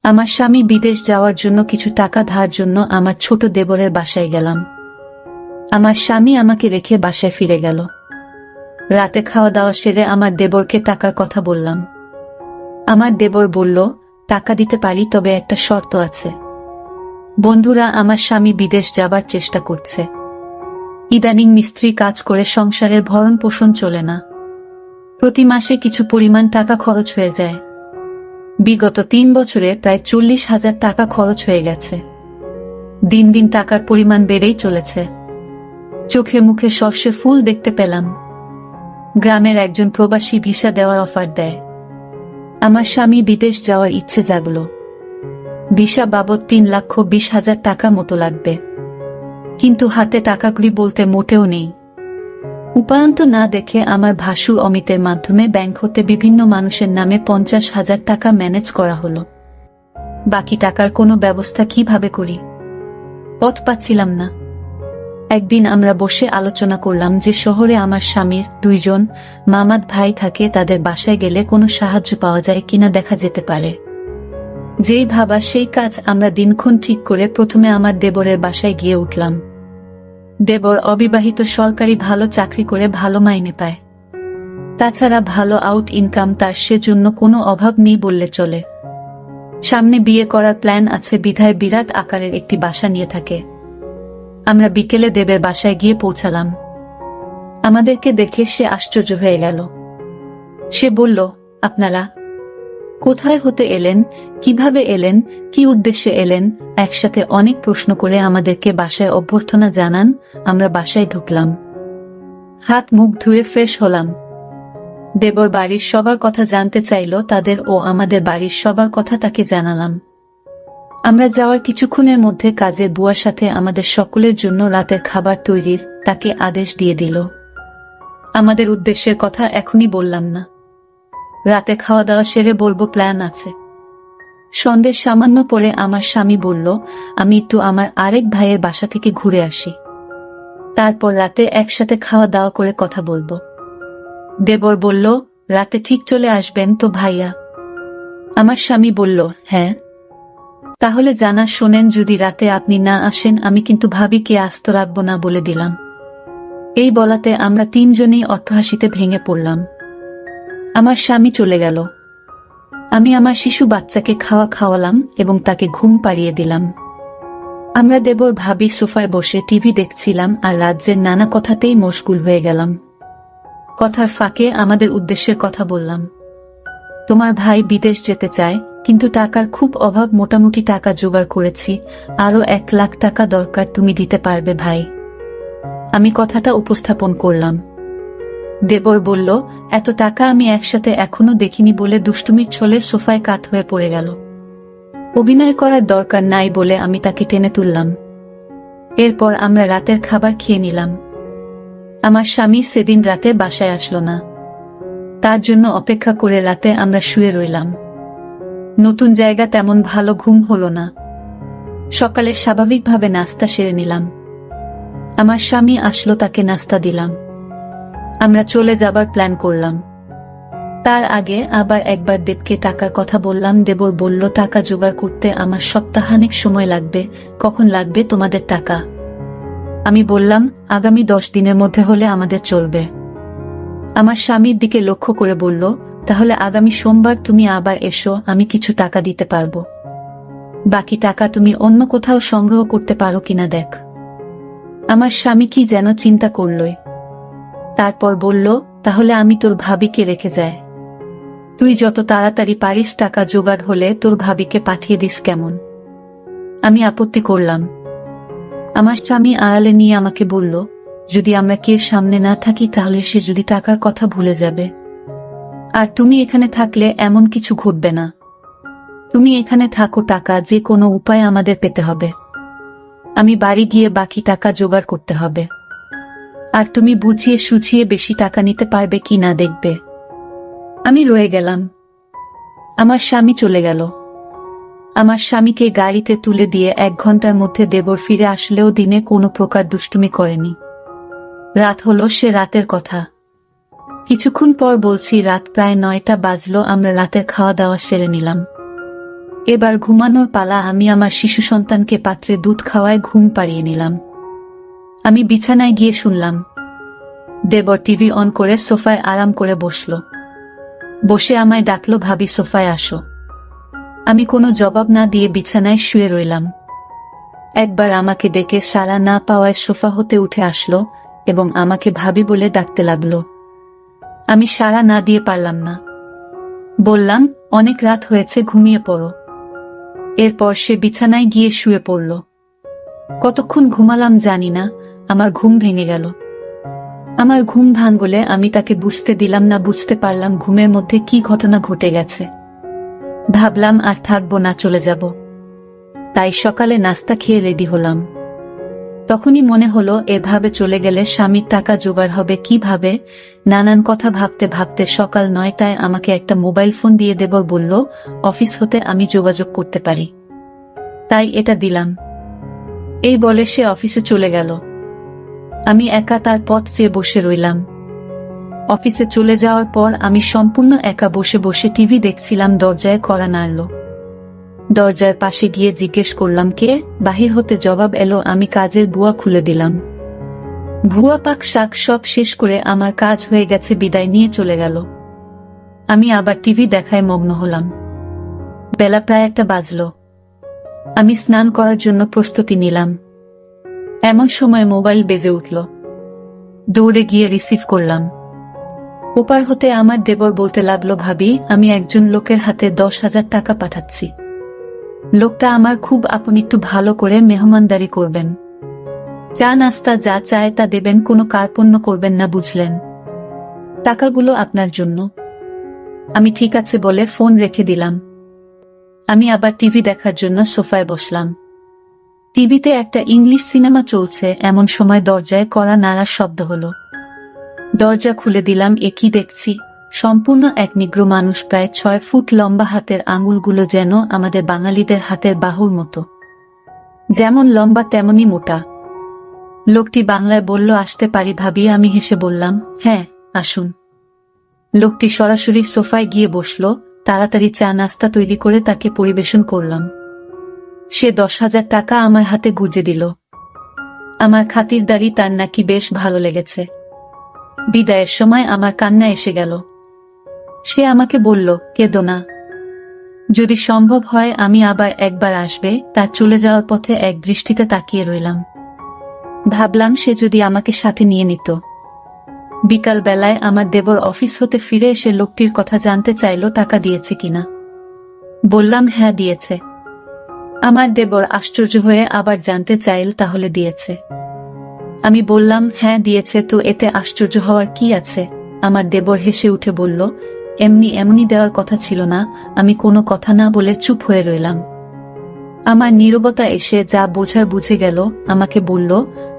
আমার স্বামী বিদেশ যাওয়ার জন্য কিছু টাকা ধার জন্য আমার ছোট দেবরের বাসায় গেলাম। আমার স্বামী আমাকে রেখে বাসায় ফিরে গেল। রাতে খাওয়া দাওয়া সেরে আমার দেবরকে টাকার কথা বললাম। আমার দেবর বলল, টাকা দিতে পারি, তবে একটা শর্ত আছে। বন্ধুরা, আমার স্বামী বিদেশ যাবার চেষ্টা করছে। ইদানিং মিস্ত্রি কাজ করে সংসারের ভরণ পোষণ চলে না। প্রতি মাসে কিছু পরিমাণ টাকা খরচ হয়ে যায়। বিগত 3 বছরে প্রায় 40,000 টাকা খরচ হয়ে গেছে। দিন দিন টাকার পরিমাণ বেড়েই চলেছে। চোখে মুখে সর্ষে ফুল দেখতে পেলাম। গ্রামের একজন প্রবাসী ভিসা দেওয়ার অফার দেয়। আমার স্বামী বিদেশ যাওয়ার ইচ্ছে জাগল। ভিসা বাবদ 3,20,000 টাকা মতো লাগবে, কিন্তু হাতে টাকাগুলি বলতে মোটেও নেই। উপায়ন্ত না দেখে আমার ভাসুর অমিতের মাধ্যমে ব্যাংক হতে বিভিন্ন মানুষের নামে 50,000 টাকা ম্যানেজ করা হলো। বাকি টাকার কোনো ব্যবস্থা কিভাবে করি, পথ পাচ্ছিলাম না। একদিন আমরা বসে আলোচনা করলাম যে শহরে আমার স্বামীর 2 জন মামাত ভাই থাকে, তাদের বাসায় গেলে কোনো সাহায্য পাওয়া যায় কিনা দেখা যেতে পারে। যেই ভাবা সেই কাজ। আমরা দিনক্ষণ ঠিক করে প্রথমে আমার দেবরের বাসায় গিয়ে উঠলাম। দেবর অবিবাহিত, সরকারি ভালো চাকরি করে ভালো মাইনে পায়। তাছাড়া ভালো আউট ইনকাম তার, সেজন্য কোনো অভাব নেই বললে চলে। সামনে বিয়ে করার প্ল্যান আছে বিধায় বিরাট আকারের একটি বাসা নিয়ে থাকে। আমরা বিকেলে দেবের বাসায় গিয়ে পৌঁছালাম। আমাদেরকে দেখে সে আশ্চর্য হয়ে গেল। সে বলল, আপনারা কোথায় হতে এলেন, কিভাবে এলেন, কি উদ্দেশ্যে এলেন? একসাথে অনেক প্রশ্ন করে আমাদেরকে বাসায় অভ্যর্থনা জানান। আমরা বাসায় ঢুকলাম, হাত মুখ ধুয়ে ফ্রেশ হলাম। দেবর বাড়ির সবার কথা জানতে চাইল, তাদের ও আমাদের বাড়ির সবার কথা তাকে জানালাম। আমরা যাওয়ার কিছুক্ষণের মধ্যে কাজের বুয়ার সাথে আমাদের সকলের জন্য রাতের খাবার তৈরির তাকে আদেশ দিয়ে দিল। আমাদের উদ্দেশ্যের কথা এখনই বললাম না, রাতে খাওয়া দাওয়া সেরে বলবো, প্ল্যান আছে। সন্ধ্যের সামান্য পরে আমার স্বামী বলল, আমি একটু আমার আরেক ভাইয়ের বাসা থেকে ঘুরে আসি, তারপর রাতে একসাথে খাওয়া দাওয়া করে কথা বলবো। দেবর বলল, রাতে ঠিক চলে আসবেন তো ভাইয়া? আমার স্বামী বলল, হ্যাঁ। তাহলে জানা শোনেন, যদি রাতে আপনি না আসেন আমি কিন্তু ভাবিকে আস্ত রাখবো না বলে দিলাম। এই বলাতে আমরা 3 জনেই অট্টহাসিতে ভেঙে পড়লাম। আমার স্বামী চলে গেল। আমি আমার শিশু বাচ্চাকে খাওয়ালাম এবং তাকে ঘুম পাড়িয়ে দিলাম। আমরা দেবর ভাবি সোফায় বসে টিভি দেখছিলাম আর রাজ্যের নানা কথাতেই মশগুল হয়ে গেলাম। কথার ফাঁকে আমাদের উদ্দেশ্যের কথা বললাম। তোমার ভাই বিদেশ যেতে চায়, কিন্তু টাকার খুব অভাব। মোটামুটি টাকা জোগাড় করেছি, আরো 1 লাখ টাকা দরকার, তুমি দিতে পারবে ভাই? আমি কথাটা উপস্থাপন করলাম। দেবর বলল, এত টাকা আমি একসাথে এখনো দেখিনি বলে দুষ্টুমির ছলে সোফায় কাত হয়ে পড়ে গেল। অভিনয় করার দরকার নাই বলে আমি তাকে টেনে তুললাম। এরপর আমরা রাতের খাবার খেয়ে নিলাম। আমার স্বামী সেদিন রাতে বাসায় আসলো না। তার জন্য অপেক্ষা করে রাতে আমরা শুয়ে রইলাম। নতুন জায়গা, তেমন ভালো ঘুম হলো না। সকালে স্বাভাবিকভাবে নাস্তা সেরে নিলাম। আমার স্বামী আসলো, তাকে নাস্তা দিলাম। আমরা চলে যাবার প্ল্যান করলাম। তার আগে আবার একবার দেবকে টাকার কথা বললাম। দেবর বলল, টাকা জোগাড় করতে আমার সপ্তাহানেক সময় লাগবে। কখন লাগবে তোমাদের টাকা? আমি বললাম, আগামী 10 দিনের মধ্যে হলে আমাদের চলবে। আমার স্বামীর দিকে লক্ষ্য করে বলল, তাহলে আগামী সোমবার তুমি আবার এসো, আমি কিছু টাকা দিতে পারবো। বাকি টাকা তুমি অন্য কোথাও সংগ্রহ করতে পারো কিনা দেখ। আমার স্বামী কি যেন চিন্তা করলই, তারপর বলল, তাহলে আমি তোর ভাবিকে রেখে যাই। তুই যত তাড়াতাড়ি পারিস টাকা জোগাড় হলে তোর ভাবিকে পাঠিয়ে দিস, কেমন? আমি আপত্তি করলাম। আমার স্বামী আড়ালে নিয়ে আমাকে বলল, যদি আমরা কেউ সামনে না থাকি তাহলে সে যদি টাকার কথা ভুলে যাবে। আর তুমি এখানে থাকলে এমন কিছু ঘটবে না। তুমি এখানে থাকো, টাকা যে কোনো উপায়ে আমাদের পেতে হবে। আমি বাড়ি গিয়ে বাকি টাকা জোগাড় করতে হবে। আর তুমি বুঝিয়ে সুঝিয়ে বেশি টাকা নিতে পারবে কি না দেখবে। আমি রয়ে গেলাম। আমার স্বামী চলে গেল। আমার স্বামীকে গাড়িতে তুলে দিয়ে 1 ঘন্টার মধ্যে দেবর ফিরে আসলেও দিনে কোনো প্রকার দুষ্টুমি করেনি। রাত হলো, সে রাতের কথা। কিছুক্ষণ পর বলছি, রাত প্রায় 9টা বাজলো। আমরা রাতের খাওয়া দাওয়া সেরে নিলাম। এবার ঘুমানোর পালা। আমি আমার শিশু সন্তানকে পাত্রে দুধ খাওয়ায় ঘুম পাড়িয়ে নিলাম। আমি বিছানায় গিয়ে শুনলাম দেবর টিভি অন করে সোফায় আরাম করে বসল। বসে আমায় ডাকলো, ভাবি সোফায় আসো। আমি কোনো জবাব না দিয়ে বিছানায় শুয়ে রইলাম। একবার আমাকে ডেকে সাড়া না পাওয়ায় সোফা হতে উঠে আসলো এবং আমাকে ভাবি বলে ডাকতে লাগলো। আমি সাড়া না দিয়ে পারলাম না। বললাম, অনেক রাত হয়েছে, ঘুমিয়ে পড়ো। এরপর সে বিছানায় গিয়ে শুয়ে পড়ল। কতক্ষণ ঘুমালাম জানি না, আমার ঘুম ভেঙে গেল। আমার ঘুম ভাঙলে আমি তাকে বুঝতে দিলাম না। বুঝতে পারলাম ঘুমের মধ্যে কি ঘটনা ঘটে গেছে। ভাবলাম আর থাকবো না, চলে যাব। তাই সকালে নাস্তা খেয়ে রেডি হলাম। তখনই মনে হলো এভাবে চলে গেলে স্বামীর টাকা জোগাড় হবে কিভাবে। নানান কথা ভাবতে ভাবতে সকাল 9টায় আমাকে একটা মোবাইল ফোন দিয়ে দেবর বলল অফিস হতে আমি যোগাযোগ করতে পারি, তাই এটা দিলাম। এই বলে সে অফিসে চলে গেল। আমি একা তার পথ চেয়ে বসে রইলাম। অফিসে চলে যাওয়ার পর আমি সম্পূর্ণ একা বসে বসে টিভি দেখছিলাম। দরজায় কড়া নাড়ল। দরজার পাশে গিয়ে জিজ্ঞেস করলাম কে। বাহির হতে জবাব এলো, আমি কাজের বুয়া খুলে দিলাম। ভুয়া পাক শাক সব শেষ করে আমার কাজ হয়ে গেছে বিদায় নিয়ে চলে গেল। আমি আবার টিভি দেখায় মগ্ন হলাম। বেলা প্রায় 1টা বাজলো। আমি স্নান করার জন্য প্রস্তুতি নিলাম। এমন সময় মোবাইল বেজে উঠল। দৌড়ে গিয়ে রিসিভ করলাম। ওপার হতে আমার দেবর বলতে লাগলো, ভাবি আমি একজন লোকের হাতে 10,000 টাকা পাঠাচ্ছি। লোকটা আমার খুব আপন, একটু ভালো করে মেহমানদারি করবেন। চা নাস্তা যা চায় তা দেবেন, কোনো কার্পণ্য করবেন না, বুঝলেন? টাকাগুলো আপনার জন্য। আমি ঠিক আছে বলে ফোন রেখে দিলাম। আমি আবার টিভি দেখার জন্য সোফায় বসলাম। টিভিতে একটা ইংলিশ সিনেমা চলছে। এমন সময় দরজায় কড়া নাড়ার শব্দ হলো। দরজা খুলে দিলাম। এ কি দেখছি! সম্পূর্ণ এক নিগ্রো মানুষ, প্রায় 6 ফুট লম্বা, হাতের আঙুলগুলো যেন আমাদের বাঙালিদের হাতের বাহুর মতো, যেমন লম্বা তেমনি মোটা। লোকটি বাংলায় বলল, আসতে পারি ভাবি? আমি হেসে বললাম, হ্যাঁ আসুন। লোকটি সরাসরি সোফায় গিয়ে বসল। তাড়াতাড়ি চা নাস্তা তৈরি করে তাকে পরিবেশন করলাম। সে 10,000 টাকা আমার হাতে গুজে দিল। আমার খাতিরদারি তার নাকি বেশ ভালো লেগেছে। বিদায়ের সময় আমার কান্না এসে গেল। সে আমাকে বলল, কেঁদো না, যদি সম্ভব হয় আমি আবার একবার আসবে। তার চলে যাওয়ার পথে এক দৃষ্টিতে তাকিয়ে রইলাম। ভাবলাম সে যদি আমাকে সাথে নিয়ে নিত। বিকাল বেলায় আমার দেবর অফিস হতে ফিরে এসে লোকটির কথা জানতে চাইল, টাকা দিয়েছে কিনা। বললাম হ্যাঁ দিয়েছে। আমার দেবর আশ্চর্য হয়ে আবার জানতে চাইল, তাহলে দিয়েছে? আমি বললাম হ্যাঁ দিয়েছে। তো এতে আশ্চর্য হওয়ার কি আছে? আমার দেবর হেসে উঠে বলল, এমনি দেওয়ার কথা ছিল না। আমি কোনো কথা না বলে চুপ হয়ে রইলাম। আমার নীরবতা এসে যা বোঝার বুঝে গেল। আমাকে বলল,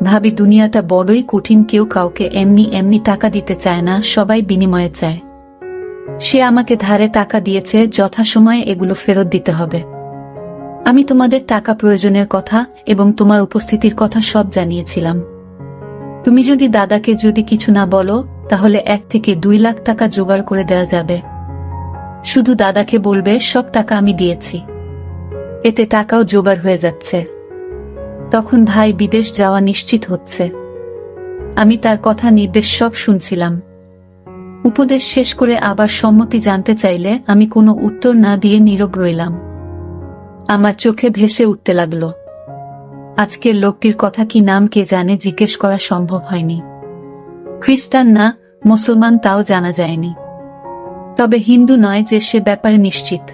ভাবি দুনিয়াটা বড়ই কঠিন, কেউ কাউকে এমনি টাকা দিতে চায় না, সবাই বিনিময়ে চায়। সে আমাকে ধারে টাকা দিয়েছে, যথাসময়ে এগুলো ফেরত দিতে হবে। আমি তোমাদের টাকা প্রয়োজনের কথা এবং তোমার উপস্থিতির কথা সব জানিয়েছিলাম। তুমি যদি দাদাকে যদি কিছু না বলো তাহলে 1 থেকে 2 লাখ টাকা জোগাড় করে দেওয়া যাবে। শুধু দাদাকে বলবে সব টাকা আমি দিয়েছি, এতে টাকাও জোগাড় হয়ে যাচ্ছে। তখন ভাই বিদেশ যাওয়া নিশ্চিত হচ্ছে। আমি তার কথা নির্দেশ সব শুনছিলাম। উপদেশ শেষ করে আবার সম্মতি জানতে চাইলে আমি কোনো উত্তর না দিয়ে নীরব রইলাম। আমার চোখে ভেসে উঠতে লাগলো। আজকের লোকটির কথা কি নাম কে জানে, জিজ্ঞেস করা সম্ভব হয়নি। খ্রিস্টান না মুসলমান তাও জানা যায়নি, তবে হিন্দু নয় যে সে ব্যাপারে নিশ্চিত।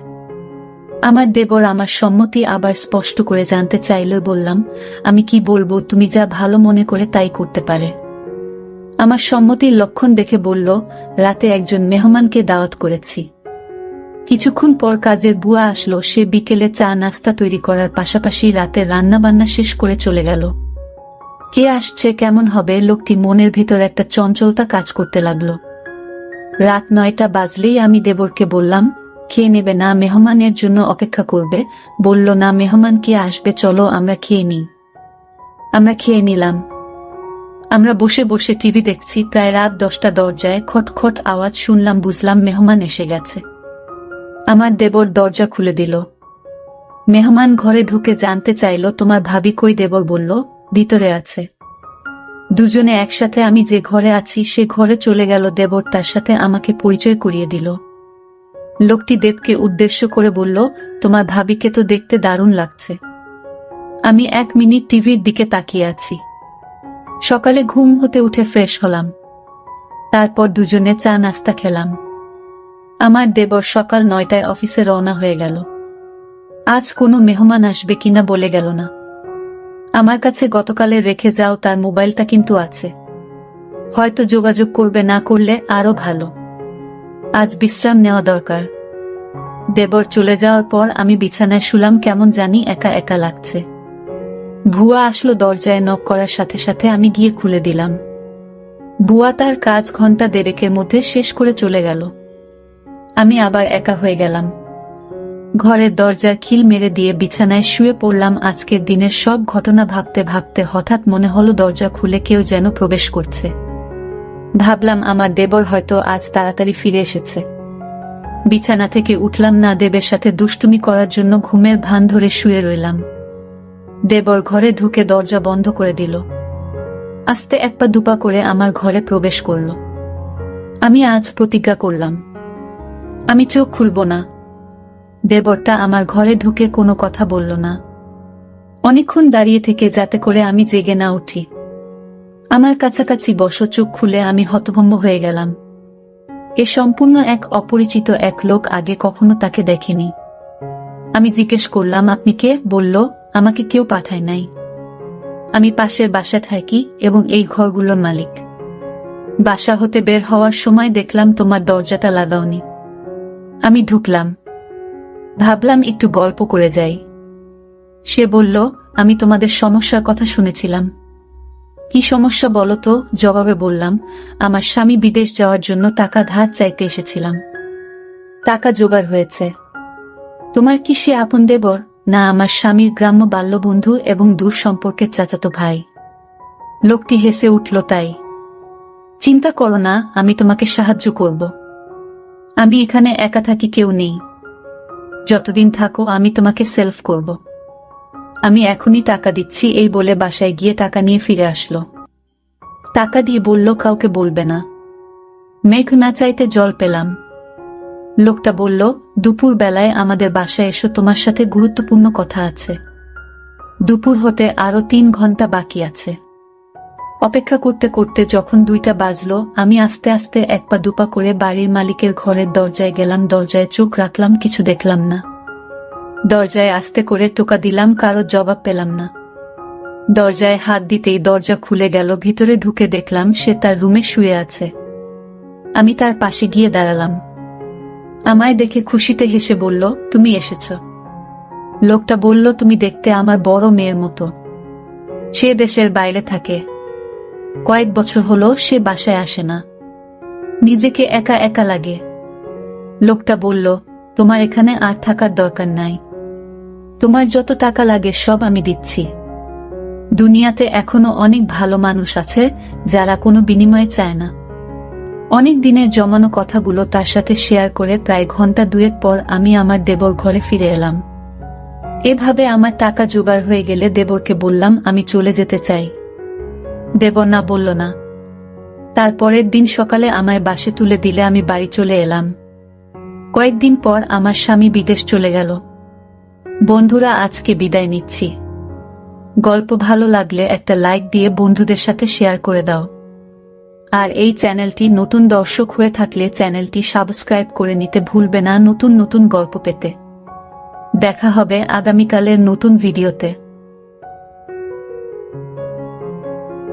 আমার দেবর আমার সম্মতি আবার স্পষ্ট করে জানতে চাইলে বললাম, আমি কি বলবো, তুমি যা ভালো মনে করে তাই করতে পারে। আমার সম্মতির লক্ষণ দেখে বলল, রাতে একজন মেহমানকে দাওয়াত করেছি। কিছুক্ষণ পর কাজের বুয়া আসলো। সে বিকেলে চা নাস্তা তৈরি করার পাশাপাশি রাতের রান্নাবান্না শেষ করে চলে গেল। কে আসছে, কেমন হবে, লোকটি মনের ভেতর একটা চঞ্চলতা কাজ করতে লাগলো। রাত 9টা বাজলেই আমি দেবরকে বললাম, খেয়ে নেবে না, মেহমানের জন্য অপেক্ষা করবে? বলল, না, মেহমান কে আসবে, চলো আমরা খেয়ে নিই। আমরা খেয়ে নিলাম। আমরা বসে বসে টিভি দেখছি। প্রায় রাত 10টা। দরজায় খটখট আওয়াজ শুনলাম, বুঝলাম মেহমান এসে গেছে। আমার দেবর দরজা খুলে দিল। মেহমান ঘরে ঢুকে জানতে চাইল তোমার ভাবি কই। দেবর বলল ভিতরে আছে। দুজনে একসাথে আমি যে ঘরে আছি সে ঘরে চলে গেল। দেবর তার সাথে আমাকে পরিচয় করিয়ে দিল। লোকটি দেবকে উদ্দেশ্য করে বলল, তোমার ভাবিকে তো দেখতে দারুণ লাগছে। আমি 1 মিনিট টিভির দিকে তাকিয়ে আছি। সকালে ঘুম হতে উঠে ফ্রেশ হলাম। তারপর দুজনে চা নাস্তা খেলাম। আমার দেবর সকাল 9টায় অফিসে রওনা হয়ে গেল। আজ কোনো মেহমান আসবে কিনা বলে গেল না। আমার কাছে গতকালে রেখে যাও তার মোবাইলটা কিন্তু আছে। হয়তো যোগাযোগ করবে, না করলে আরো ভালো। আজ বিশ্রাম নেওয়া দরকার। দেবর চলে যাওয়ার পর আমি বিছানায় শুলাম। কেমন জানি একা একা লাগছে। ভুয়া আসলো দরজায়। নক করার সাথে সাথে আমি গিয়ে খুলে দিলাম। বুয়া তার কাজ ঘন্টা দেড়েকের মধ্যে শেষ করে চলে গেল। আমি আবার একা হয়ে গেলাম। ঘরের দরজার খিল মেরে দিয়ে বিছানায় শুয়ে পড়লাম। আজকের দিনের সব ঘটনা ভাবতে ভাবতে হঠাৎ মনে হলো দরজা খুলে কেউ যেন প্রবেশ করছে। ভাবলাম আমার দেবর হয়তো আজ তাড়াতাড়ি ফিরে এসেছে। বিছানা থেকে উঠলাম না। দেবের সাথে দুষ্টুমি করার জন্য ঘুমের ভান ধরে শুয়ে রইলাম। দেবর ঘরে ঢুকে দরজা বন্ধ করে দিল। আস্তে 1 পা 2 পা করে আমার ঘরে প্রবেশ করল। আমি আজ প্রতিজ্ঞা করলাম, আমি চোখ খুলব না। দেবরটা আমার ঘরে ঢুকে কোনো কথা বলল না। অনেকক্ষণ দাঁড়িয়ে থেকে যাতে করে আমি জেগে না উঠি। আমার কাছাকাছি বসো। চোখ খুলে আমি হতভম্ব হয়ে গেলাম। এ সম্পূর্ণ এক অপরিচিত এক লোক। আগে কখনো তাকে দেখেনি। আমি জিজ্ঞেস করলাম, আপনি কে? বলল, আমাকে কেউ পাঠায় নাই। আমি পাশের বাসায় থাকি এবং এই ঘরগুলোর মালিক। বাসা হতে বের হওয়ার সময় দেখলাম তোমার দরজাটা লাগাওনি। আমি ঢুকলাম। ভাবলাম একটু গল্প করে যাই। সে বলল, আমি তোমাদের সমস্যার কথা শুনেছিলাম। কি সমস্যা বলো তো? জবাবে বললাম, আমার স্বামী বিদেশ যাওয়ার জন্য টাকা ধার চাইতে এসেছিলাম। টাকা জোগাড় হয়েছে। তোমার কি সে আপন দেবর? না, আমার স্বামীর গ্রাম্য বাল্যবন্ধু এবং দূর সম্পর্কের চাচাতো ভাই। লোকটি হেসে উঠল। তাই? চিন্তা করো না, আমি তোমাকে সাহায্য করব। আমি এখানে একা থাকি, কেউ নেই। যতদিন থাকো আমি তোমাকে সেলফ করব। আমি এখনই টাকা দিচ্ছি। এই বলে বাসায় গিয়ে টাকা নিয়ে ফিরে আসলো। টাকা দিয়ে বলল, কাউকে বলবে না। মেঘ না চাইতে জল পেলাম। লোকটা বলল, দুপুর বেলায় আমাদের বাসায় এসো, তোমার সাথে গুরুত্বপূর্ণ কথা আছে। দুপুর হতে আরো 3 ঘন্টা বাকি আছে। অপেক্ষা করতে করতে যখন 2টা বাজলো, আমি আস্তে আস্তে 1 পা 2 পা করে বাড়ির মালিকের ঘরের দরজায় গেলাম। দরজায় চোখ রাখলাম, কিছু দেখলাম না। দরজায় আস্তে করে টোকা দিলাম, কারো জবাব পেলাম না। দরজায় হাত দিতেই দরজা খুলে গেল। ভিতরে ঢুকে দেখলাম সে তার রুমে শুয়ে আছে। আমি তার পাশে গিয়ে দাঁড়ালাম। আমায় দেখে খুশিতে হেসে বলল, তুমি এসেছ। লোকটা বলল, তুমি দেখতে আমার বড় মেয়ের মতো। সে দেশের বাইরে থাকে। কয়েক বছর হলো সে বাসায় আসে না। নিজেকে একা একা লাগে। লোকটা বলল, তোমার এখানে আর থাকার দরকার নাই। তোমার যত টাকা লাগে সব আমি দিচ্ছি। দুনিয়াতে এখনো অনেক ভালো মানুষ আছে যারা কোনো বিনিময়ে চায় না। অনেক দিনের জমানো কথাগুলো তার সাথে শেয়ার করে প্রায় ঘন্টা 2 পর আমি আমার দেবর ঘরে ফিরে এলাম। এভাবে আমার টাকা জোগাড় হয়ে গেলে দেবরকে বললাম, আমি চলে যেতে চাই। দেবর না বলল না। তারপরের দিন সকালে আমায় বাসে তুলে দিলে আমি বাড়ি চলে এলাম। কয়েকদিন পর আমার স্বামী বিদেশ চলে গেল। বন্ধুরা, আজকে বিদায় নিচ্ছি। গল্প ভালো লাগলে একটা লাইক দিয়ে বন্ধুদের সাথে শেয়ার করে দাও। আর এই চ্যানেলটি নতুন দর্শক হয়ে থাকলে চ্যানেলটি সাবস্ক্রাইব করে নিতে ভুলবে না নতুন নতুন গল্প পেতে। দেখা হবে আগামীকালের নতুন ভিডিওতে।